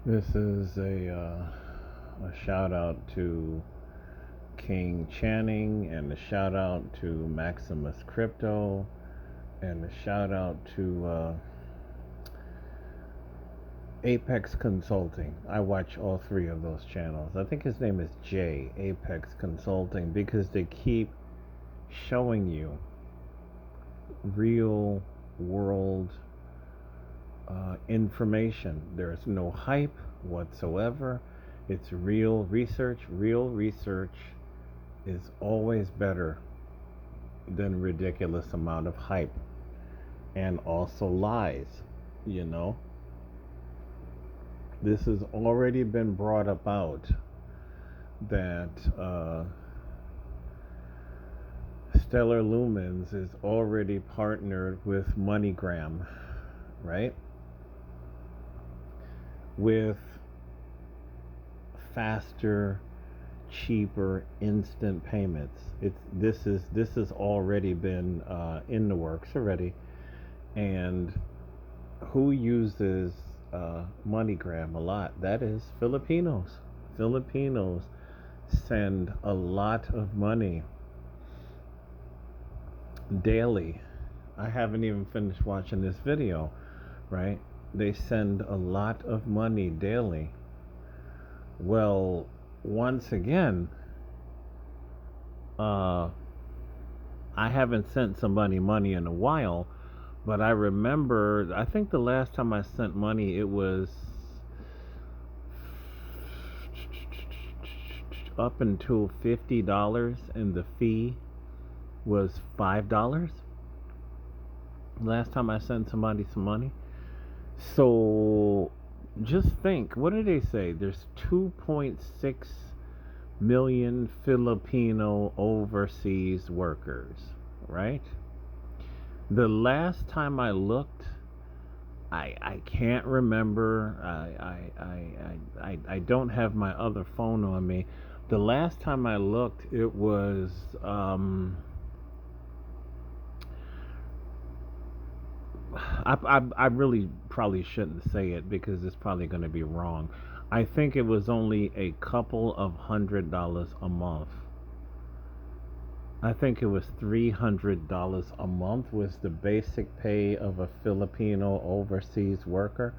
This is a shout out to King Channing, and a shout out to Maximus Crypto, and a shout out to Apex Consulting. I watch all three of those channels. I think his name is Jay, Apex Consulting, because they keep showing you real world information. There's no hype whatsoever. It's real research. Real research is always better than ridiculous amount of hype, and also lies. You know, this has already been brought about that Stellar Lumens is already partnered with MoneyGram, right? With faster, cheaper, instant payments. This has already been in the works already, and who uses MoneyGram a lot? That is Filipinos. Filipinos send a lot of money daily. I haven't even finished watching this video, right? They send a lot of money daily. Well, once again, uh, I haven't sent somebody money in a while, but I remember, I think the last time I sent money, it was up until $50, and the fee was $5. Last time I sent somebody some money. So just think, what do they say? There's 2.6 million Filipino overseas workers, right? The last time I looked, I can't remember. I don't have my other phone on me. The last time I looked, it was I really probably shouldn't say it because it's probably going to be wrong. I think it was only a couple of $100 a month. I think it was $300 a month was the basic pay of a Filipino overseas worker.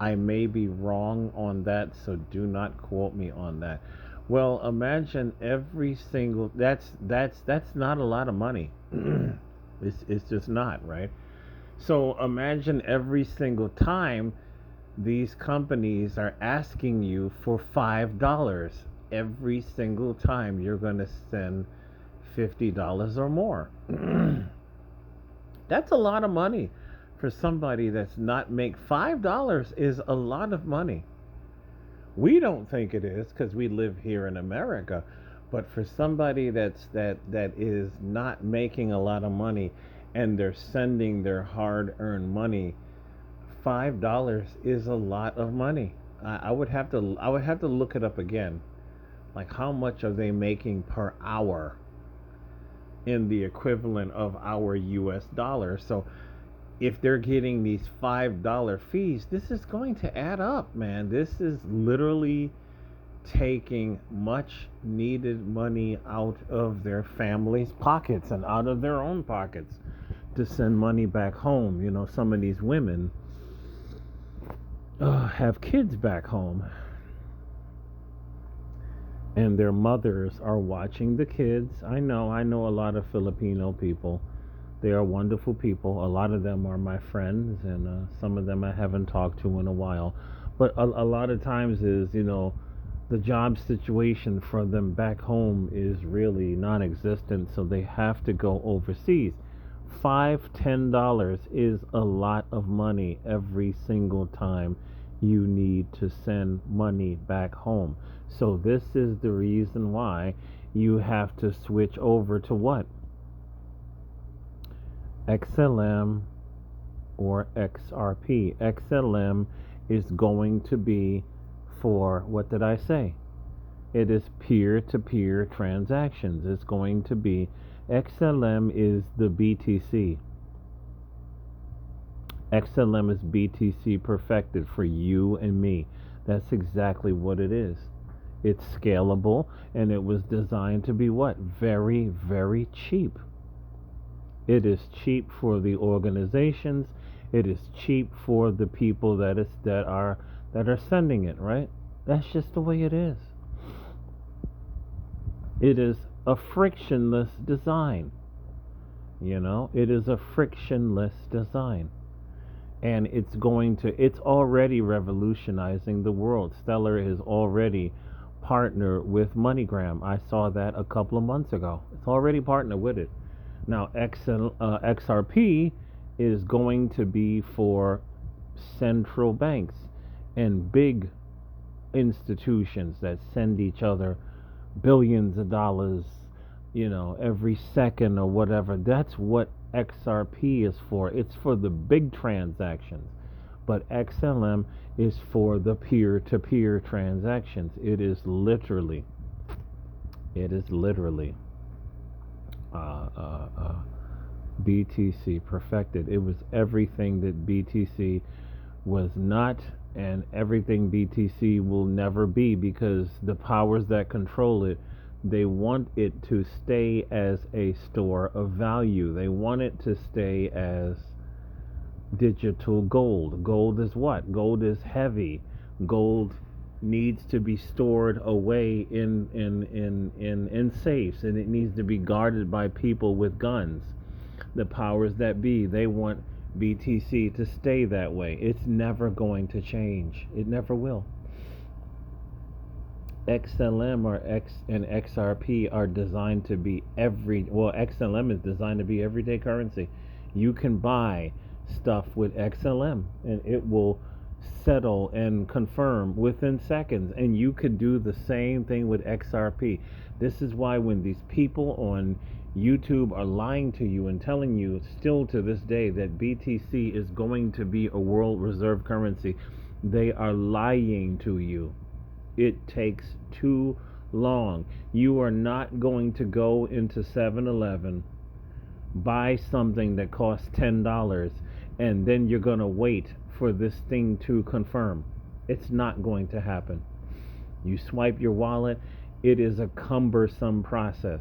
I may be wrong on that, so do not quote me on that. Well, imagine every single that's not a lot of money. It's just not, right? So imagine every single time these companies are asking you for $5 every single time you're going to send $50 or more. That's a lot of money for somebody that's not make $5 is a lot of money. We don't think it is because we live here in America, but for somebody that is not making a lot of money and they're sending their hard-earned money, $5 is a lot of money. I would have to look it up again. Like how much are they making per hour in the equivalent of our US dollar? So if they're getting these $5 fees, this is going to add up, man. This is literally taking much needed money out of their families' pockets and out of their own pockets to send money back home. You know, some of these women have kids back home, and their mothers are watching the kids. I know a lot of Filipino people. They are wonderful people. A lot of them are my friends, and some of them I haven't talked to in a while. But a lot of times is, the job situation for them back home is really non-existent, so they have to go overseas. $5, $10 is a lot of money every single time you need to send money back home. So this is the reason why you have to switch over to what? XLM or XRP. XLM is going to be for, what did I say? It is peer to peer transactions. It's going to be, XLM is the BTC. XLM is BTC perfected for you and me. That's exactly what it is. It's scalable, and it was designed to be what? Very, very cheap. It is cheap for the organizations. It is cheap for the people that are sending it, right? That's just the way it is. It is a frictionless design. It is a frictionless design. And it's already revolutionizing the world. Stellar is already partnered with MoneyGram. I saw that a couple of months ago. It's already partnered with it. Now, XRP is going to be for central banks and big institutions that send each other billions of dollars, every second or whatever. That's what XRP is for. It's for the big transactions. But XLM is for the peer-to-peer transactions. It is literally uh, uh, BTC perfected. It was everything that BTC was not, and everything BTC will never be, because the powers that control it, they want it to stay as a store of value. They want it to stay as digital gold. Gold is what? Gold is heavy. Gold needs to be stored away in safes, and it needs to be guarded by people with guns. The powers that be, they want BTC to stay that way. It's never going to change. It never will. XLM or X and XRP are designed to be XLM is designed to be everyday currency. You can buy stuff with XLM and it will settle and confirm within seconds, and you could do the same thing with XRP. This is why when these people on YouTube are lying to you and telling you still to this day that BTC is going to be a world reserve currency, they are lying to you. It takes too long. You are not going to go into 7-Eleven, buy something that costs $10, and then you're going to wait for this thing to confirm. It's not going to happen. You swipe your wallet, it is a cumbersome process.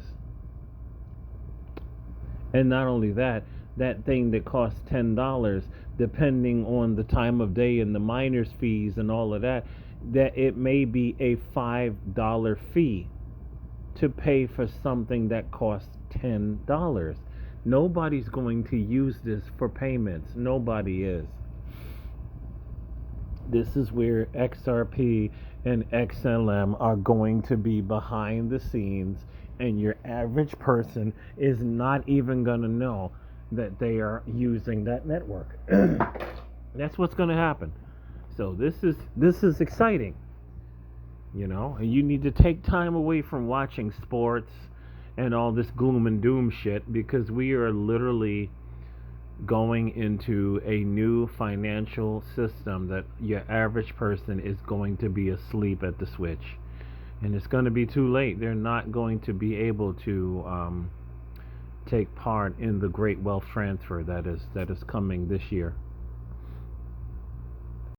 And not only that, that thing that costs $10, depending on the time of day and the miner's fees and all of that, that it may be a $5 fee to pay for something that costs $10. Nobody's going to use this for payments. Nobody is. This is where XRP and XLM are going to be behind the scenes, and your average person is not even going to know that they are using that network. That's what's going to happen. So this is exciting, and you need to take time away from watching sports and all this gloom and doom shit, because we are literally going into a new financial system that your average person is going to be asleep at the switch, and it's going to be too late. They're not going to be able to take part in the great wealth transfer that is coming this year.